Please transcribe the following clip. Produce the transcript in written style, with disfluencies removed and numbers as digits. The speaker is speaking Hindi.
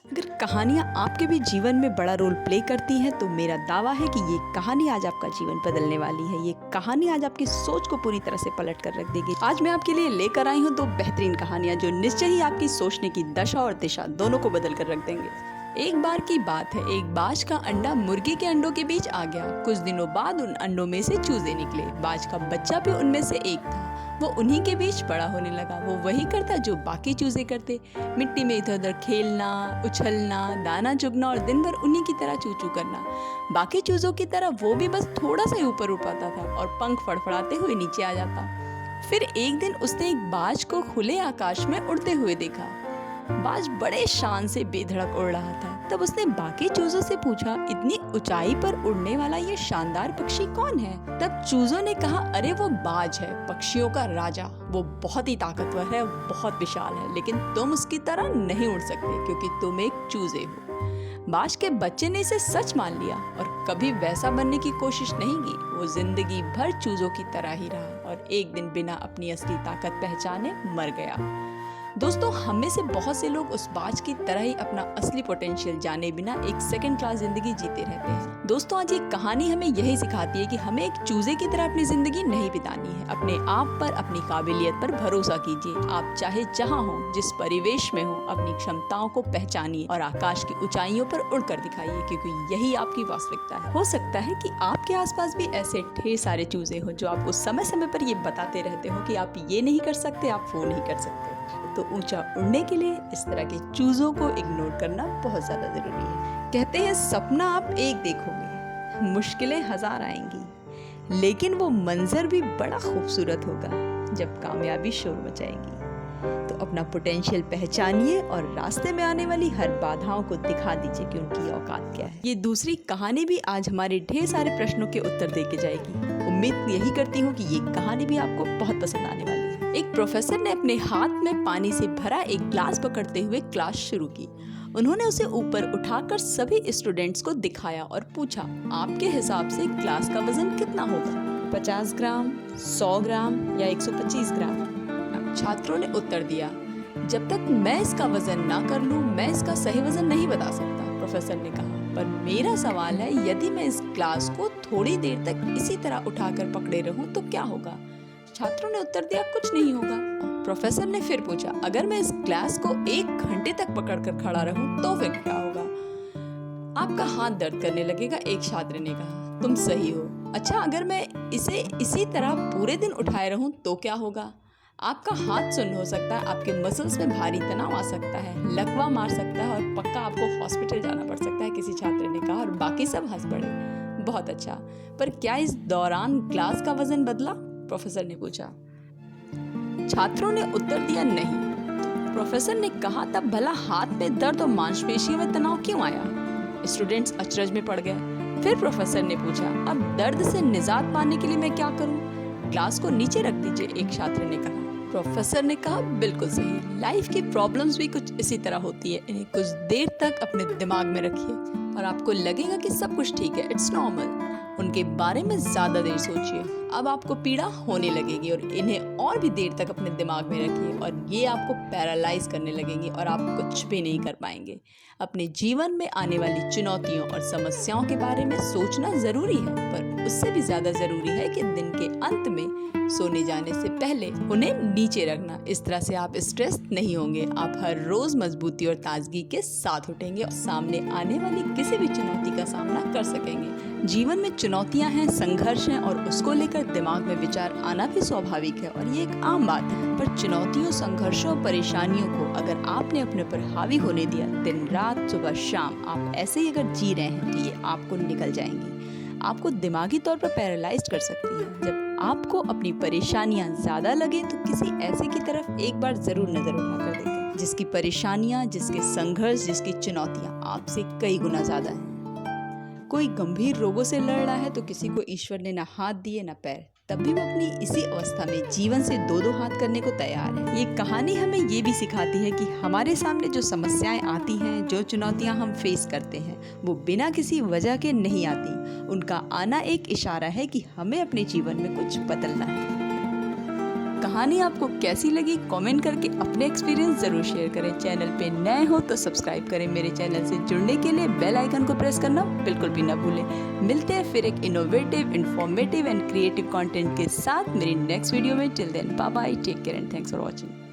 अगर कहानियाँ आपके भी जीवन में बड़ा रोल प्ले करती हैं तो मेरा दावा है कि ये कहानी आज आपका जीवन बदलने वाली है। ये कहानी आज आपकी सोच को पूरी तरह से पलट कर रख देगी। आज मैं आपके लिए लेकर आई हूँ दो बेहतरीन कहानियाँ जो निश्चय ही आपकी सोचने की दशा और दिशा दोनों को बदल कर रख देंगे। एक बार की बात है, एक बाज का अंडा मुर्गी के अंडों के बीच आ गया। कुछ दिनों बाद उन अंडों में से चूजे निकले। बाज का बच्चा भी उनमें से एक था। वो उन्हीं के बीच बड़ा होने लगा। वो वही करता जो बाकी चूजे करते, मिट्टी में इधर उधर खेलना, उछलना, दाना चुगना और दिन भर उन्हीं की तरह चू चू करना। बाकी चूजों की तरह वो भी बस थोड़ा सा ही ऊपर उड़ पाता था और पंख फड़फड़ाते हुए नीचे आ जाता। फिर एक दिन उसने एक बाज को खुले आकाश में उड़ते हुए देखा। बाज बड़े शान से बेधड़क उड़ रहा था। तब उसने बाकी चूजों से पूछा, इतनी ऊंचाई पर उड़ने वाला ये शानदार पक्षी कौन है? तब चूजों ने कहा, अरे वो बाज है, पक्षियों का राजा। वो बहुत ही ताकतवर है, बहुत विशाल है, लेकिन तुम उसकी तरह नहीं उड़ सकते क्योंकि तुम एक चूजे हो। बाज के बच्चे ने इसे सच मान लिया और कभी वैसा बनने की कोशिश नहीं की। वो जिंदगी भर चूजों की तरह ही रहा और एक दिन बिना अपनी असली ताकत पहचाने मर गया। दोस्तों, हम में से बहुत से लोग उस बाज की तरह ही अपना असली पोटेंशियल जाने बिना एक सेकंड क्लास जिंदगी जीते रहते हैं। दोस्तों, आज ये कहानी हमें यही सिखाती है कि हमें एक चूजे की तरह अपनी जिंदगी नहीं बितानी है। अपने आप पर, अपनी काबिलियत पर भरोसा कीजिए। आप चाहे जहां हो, जिस परिवेश में हो, अपनी क्षमताओं को पहचानिए और आकाश की ऊंचाइयों पर उड़कर दिखाइए, क्योंकि यही आपकी वास्तविकता है। हो सकता है कि आपके आसपास भी ऐसे ढेर सारे चूजे हो जो आपको समय समय पर ये बताते रहते हो कि आप ये नहीं कर सकते, आप वो नहीं कर सकते। तो ऊंचा उड़ने के लिए इस तरह के चूजों को इग्नोर करना बहुत ज्यादा जरूरी है। कहते हैं, सपना आप एक देखोगे, मुश्किलें हजार आएंगी, लेकिन वो मंजर भी बड़ा खूबसूरत होगा जब कामयाबी शोर मचाएगी। तो अपना पोटेंशियल पहचानिए और रास्ते में आने वाली हर बाधाओं को दिखा दीजिए कि उनकी औकात क्या है। ये दूसरी कहानी भी आज हमारे ढेर सारे प्रश्नों के उत्तर देके जाएगी। उम्मीद यही करती हूँ कि ये कहानी भी आपको बहुत पसंद आने वाली है। एक प्रोफेसर ने अपने हाथ में पानी से भरा एक ग्लास पकड़ते हुए क्लास शुरू की। उन्होंने उसे ऊपर उठाकर सभी स्टूडेंट्स को दिखाया और पूछा, आपके हिसाब से ग्लास का वजन कितना होगा? 50 ग्राम, 100 ग्राम या 125 ग्राम? छात्रों ने उत्तर दिया, जब तक मैं इसका वजन ना कर लूं, मैं इसका सही वजन नहीं बता सकता। प्रोफेसर ने कहा, पर मेरा सवाल है, यदि मैं इस ग्लास को थोड़ी देर तक इसी तरह उठाकर पकड़े रहूं तो क्या होगा? छात्रों ने उत्तर दिया, कुछ नहीं होगा। प्रोफेसर ने फिर पूछा, अगर मैं इस ग्लास को 1 घंटे तक पकड़कर खड़ा रहूं तो फिर क्या होगा? आपका हाथ दर्द करने लगेगा। एक छात्र ने कहा, तुम सही हो। अच्छा, अगर मैं इसे इसी तरह पूरे दिन उठाए रहूं तो क्या होगा? आपका हाथ सुन्न हो सकता है, आपके मसल्स में भारी तनाव आ सकता है, लकवा मार सकता है और पक्का आपको हॉस्पिटल जाना पड़ सकता है, किसी छात्र ने कहा और बाकी सब हंस पड़े। बहुत अच्छा, पर क्या इस दौरान ग्लास का वजन बदला? प्रोफेसर ने पूछा। छात्रों ने उत्तर दिया, नहीं। प्रोफेसर ने कहा, तब भला हाथ में दर्द और मांसपेशियों में तनाव क्यों आया? स्टूडेंट्स अचरज में पड़ गए। फिर प्रोफेसर ने पूछा, अब दर्द से निजात पाने के लिए मैं क्या करूं? ग्लास को नीचे रख दीजिए, एक छात्र ने कहा। प्रोफेसर ने कहा, बिल्कुल सही। लाइफ की प्रॉब्लम्स भी कुछ इसी तरह होती है। इन्हें कुछ देर तक अपने दिमाग में रखिए और आपको लगेगा कि सब कुछ ठीक है, इट्स नॉर्मल। उनके बारे में ज्यादा देर सोचिए, अब आपको पीड़ा होने लगेगी और इन्हें और भी देर तक अपने दिमाग में रखिए और ये आपको पैरालाइज करने लगेंगे और आप कुछ भी नहीं कर पाएंगे। अपने जीवन में आने वाली चुनौतियों और समस्याओं के बारे में सोचना जरूरी है, पर उससे भी ज्यादा जरूरी है कि दिन के अंत में सोने जाने से पहले उन्हें नीचे रखना। इस तरह से आप स्ट्रेस नहीं होंगे। आप हर रोज मजबूती और ताजगी के साथ उठेंगे और सामने आने वाली किसी भी चुनौती का सामना कर सकेंगे। जीवन में चुनौतियां हैं, संघर्ष है और उसको लेकर दिमाग में विचार आना भी स्वाभाविक है और ये एक आम बात है। पर चुनौतियों, संघर्षों और परेशानियों को अगर आपने अपने पर हावी होने दिया, दिन रात, सुबह शाम, आप ऐसे ही अगर जी रहे हैं तो ये आपको निकल जाएंगी, आपको दिमागी तौर पर पैरालाइज कर सकती है। जब आपको अपनी परेशानियां ज्यादा लगे तो किसी ऐसे की तरफ एक बार जरूर नजर उठाकर देखें जिसकी परेशानियां, जिसके संघर्ष, जिसकी चुनौतियां आपसे कई गुना ज्यादा हैं। कोई गंभीर रोगों से लड़ रहा है तो किसी को ईश्वर ने ना हाथ दिए ना पैर, तब भी वो अपनी इसी अवस्था में जीवन से 2-2 हाथ करने को तैयार है। ये कहानी हमें ये भी सिखाती है कि हमारे सामने जो समस्याएं आती हैं, जो चुनौतियां हम फेस करते हैं, वो बिना किसी वजह के नहीं आती। उनका आना एक इशारा है कि हमें अपने जीवन में कुछ बदलना है। कहानी आपको कैसी लगी कमेंट करके अपने एक्सपीरियंस जरूर शेयर करें। चैनल पे नए हो तो सब्सक्राइब करें। मेरे चैनल से जुड़ने के लिए बेल आइकन को प्रेस करना बिल्कुल भी ना भूलें। मिलते हैं फिर एक innovative, informative and creative content के साथ मेरी नेक्स्ट वीडियो में। Till then bye bye, take care and thanks for watching.